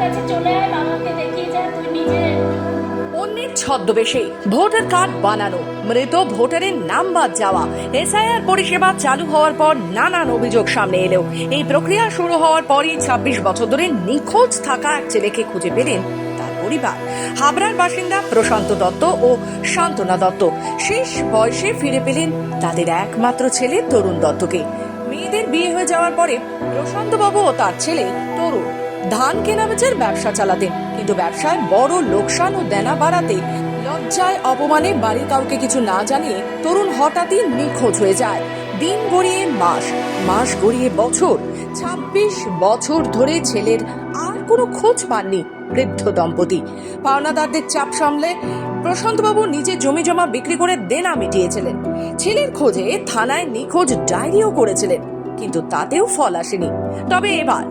কাছে চলে আয়, বাবাকে দেখিয়ে যা তুই নিজে। অন্যের ছদ্মবেশে ভোটার কার্ড বানানো, মৃত ভোটারের নাম বাদ যাওয়া, এসআইআর পরিষেবা চালু হওয়ার পর নানান অভিযোগ সামনে এলেও এই প্রক্রিয়া শুরু হওয়ার পরই ২৬ বছর ধরে নিখোঁজ থাকা এক ছেলেকে খুঁজে পেলেন তার পরিবার। হাবড়ার বাসিন্দা প্রশান্ত দত্ত ও শান্তনা দত্ত শেষ বয়সে ফিরে পেলেন তাদের একমাত্র ছেলে তরুণ দত্তকে। মেয়েদের বিয়ে হয়ে যাওয়ার পরে প্রশান্তবাবু ও তার ছেলে তরুণ ধান কেনাবেচার ব্যবসা চালাতেন, কিন্তু ব্যবসায় বড় লোকসান ও দেনা বাড়াতে লজ্জায় অপমানে বাড়ির কাউকে কিছু না জানিয়ে তরুণ হঠাৎই নিখোঁজ হয়ে যায়। দিন গড়িয়ে মাস, মাস গড়িয়ে বছর, ২৬ বছর ধরে ছেলের আর কোনো খোঁজ পাননি বৃদ্ধ দম্পতি। পাওনাদারদের চাপ সামলে প্রশান্তবাবু নিজে জমি জমা বিক্রি করে দেনা মিটিয়েছিলেন। ছেলের খোঁজে থানায় নিখোঁজ ডায়েরিও করেছিলেন, কিন্তু তাতেও ফল আসেনি। তবে এবার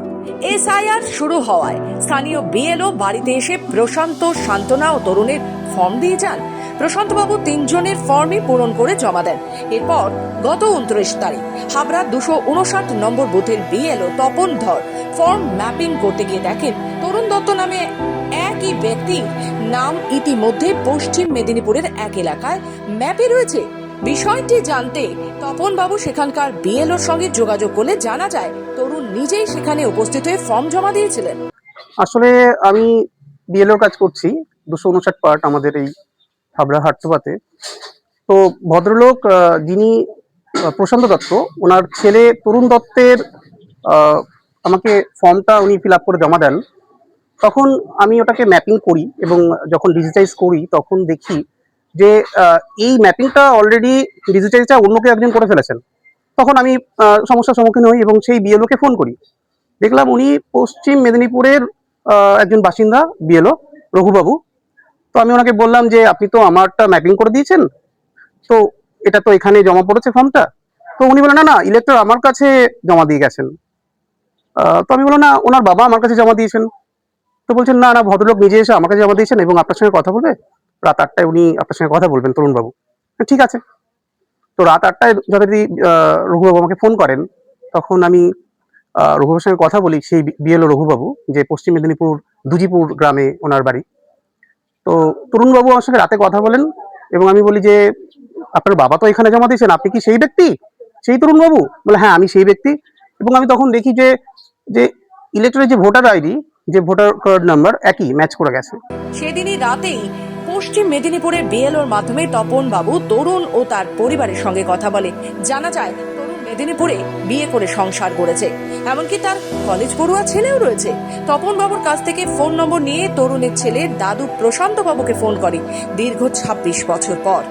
এসআইআর শুরু হওয়ায় স্থানীয় বিএলও বাড়িতে এসে প্রশান্ত, শান্তনা ও তরুণের ফর্ম দিয়ে যান। প্রশান্তবাবু ৩ জনের ফর্মই পূরণ করে জমা দেন। এরপর গত ২৯ তারিখ হাবড়া ২৫৯ নম্বর বুথের বিএলও তপন ধর ফর্ম ম্যাপিং করতে গিয়ে দেখেন তরুণ দত্ত নামে একই ব্যক্তির নাম ইতিমধ্যে পশ্চিম মেদিনীপুরের এক এলাকায় ম্যাপে রয়েছে। বিষয়টি জানতে তপন বাবু সেখানকার বিএলওর সঙ্গে যোগাযোগ করলে জানা যায় তরুণ নিজেই সেখানে উপস্থিত হয়ে ফর্ম জমা দিয়েছিলেন। আসলে আমি বিএলওর কাজ করছি ২৫৯ পার্ট আমাদের এই হাবড়া হাটসোপাতে। তো ভদ্রলোক যিনি প্রশান্ত দত্ত, ওনার ছেলে তরুণ দত্তের আহ, আমাকে ফর্মটা উনি ফিল আপ করে জমা দেন। তখন আমি ওটাকে ম্যাপিং করি এবং যখন ডিজিটাইজ করি তখন দেখি যে এই ম্যাপিংটা অলরেডি ডিজিটাইজটা অন্য কেউ একজন করে ফেলেছেন। তখন আমি সমস্যার সম্মুখীন হই এবং সেই বিএলওকে ফোন করি। দেখলাম উনি পশ্চিম মেদিনীপুরের একজন বাসিন্দা, বিএলও রঘুবাবু। তো আমি ওনাকে বললাম যে আপনি তো আমারটা ম্যাপিং করে দিয়েছেন, তো এটা তো এখানে জমা পড়েছে ফর্মটা। তো উনি বলেন না না, ইলেক্টর আমার কাছে জমা দিয়ে গেছেন। তো আমি বললাম না, ওনার বাবা আমার কাছে জমা দিয়েছেন। তো বলছেন না না, ভদ্রলোক নিজে এসে আমার কাছে জমা দিয়েছেন এবং আপনার সঙ্গে কথা বলবে, রাত ৮টায় উনি আপনার সঙ্গে কথা বলবেন তরুণবাবু। ঠিক আছে। তো রাত ৮টায় যথারীতি রঘুবাবু আমাকে ফোন করেন। তখন আমি রঘুবাবুর সঙ্গে কথা বলি, সেই বিএলও রঘুবাবু, যে পশ্চিম মেদিনীপুর দুজিপুর গ্রামে ওনার বাড়ি। তো তরুণবাবু আমার সঙ্গে রাতে কথা বলেন এবং আমি বলি যে আপনার বাবা তো এখানে জমা দিয়েছেন, আপনি কি সেই ব্যক্তি, সেই তরুণবাবু? বলে হ্যাঁ আমি সেই ব্যক্তি। এবং আমি তখন দেখি যে যে ইলেকট্রনিক যে ভোটার আইডি, যে ভোটার কার্ড নাম্বার একই ম্যাচ করে গেছে। সেদিনই রাতেই পশ্চিম মেদিনীপুরের বিএলওর মাধ্যমে তপন বাবু তরুণ ও তার পরিবারের সঙ্গে কথা বলে। জানা যায় তরুণ মেদিনীপুরে বিয়ে করে সংসার গড়েছে, এমনকি তার কলেজ পড়ুয়া ছেলেও রয়েছে। তপন বাবুর কাছ থেকে ফোন নম্বর নিয়ে তরুণের ছেলে দাদু প্রশান্ত বাবুকে ফোন করে। দীর্ঘ ২৬ বছর পর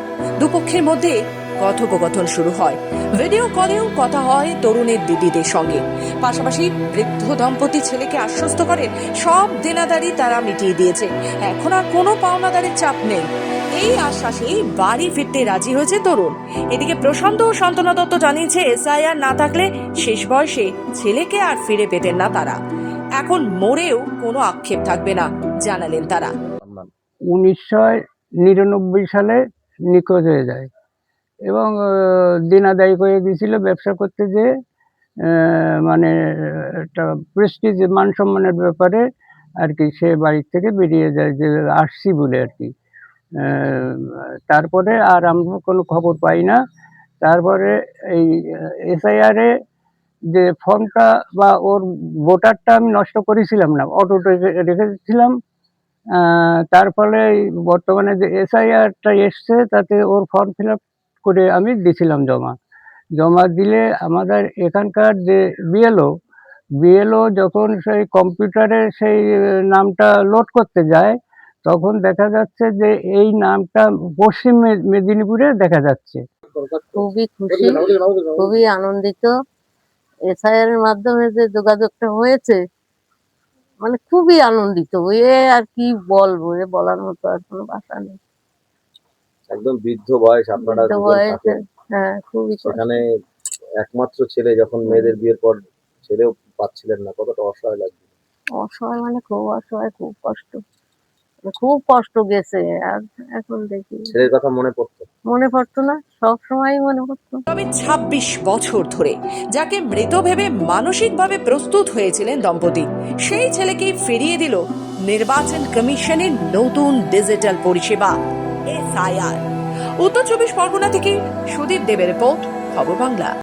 দুপক্ষের মধ্যে কথোপকথন শুরু হয়। ভিডিও কলেও কথা হয় তরুণের দিদিদের সঙ্গে। পাশাপাশি বৃদ্ধ দম্পতি ছেলেকে আশ্বস্ত করে সব দেনাদারি তারা মিটিয়ে দিয়েছে, এখন আর কোনো পাওনাদারের চাপ নেই। এই আশ্বাসেই বাড়ি ফিরতে রাজি হয়েছে তরুণ। এদিকে প্রশান্ত ও শান্তনা দত্ত জানিয়েছে এসআইআর না থাকলে শেষ বয়সে ছেলেকে আর ফিরে পেতেন না তারা। এখন মরেও কোনো আক্ষেপ থাকবে না জানালেন তারা। ১৯৯৯ সালে নিখোঁজ হয়ে যায় এবং দিন আদায় করে দিয়েছিল ব্যবসা করতে যেয়ে। মানে একটা প্রেস্টিজ, মান সম্মানের ব্যাপারে আর কি সে বাড়ির থেকে বেরিয়ে যায়, যে আসছি বলে আর কি। তারপরে আর আমরা কোনো খবর পাই না। তারপরে এই এসআইআরে যে ফর্মটা বা ওর ভোটারটা আমি নষ্ট করেছিলাম না, অটোতে রেখেছিলাম। তার ফলে বর্তমানে যে এসআইআরটা এসছে তাতে ওর ফর্ম ফিল আপ করে আমি দিয়েছিলাম জমা। জমা দিলে আমাদের এখানকার যে বিএলও যখন সেই কম্পিউটারে সেই নামটা লোড করতে যায়, তখন দেখা যাচ্ছে যে এই নামটা পশ্চিম মেদিনীপুরে দেখা যাচ্ছে। খুবই খুশি, খুবই আনন্দিত। এসআইআর এর মাধ্যমে যে যোগাযোগটা হয়েছে, মানে খুবই আনন্দিত। আর কি বলবো, বলার মতো আর কোনো ভাষা নেই। একদম বৃদ্ধ বয়স, আপনারা বৃদ্ধ দুজন বয়সে, থাকেন হ্যাঁ খুবই কষ্ট। সেখানে। একমাত্র ছেলে যখন মেয়েদের বিয়ের পর ছেলেও পাচ্ছিলেন না, কতটা অসহায় লাগবে। অসহায় মানে খুব অসহায়, খুব কষ্ট। খুব কষ্ট গেছে। আর এখন দেখি ছেলের কথা মনে পড়তো? মনে পড়তো না, সব সময় মনে পড়তো। তবে ২৬ বছর ধরে যাকে মৃত ভেবে মানসিকভাবে প্রস্তুত হয়েছিলেন দম্পতি, সেই ছেলেকেই ফিরিয়ে দিল নির্বাচন কমিশনের নতুন ডিজিটাল পরিষেবা SIR। উত্তর ২৪ পরগনা থেকে সুদীপ দেবের রিপোর্ট, খবর বাংলা।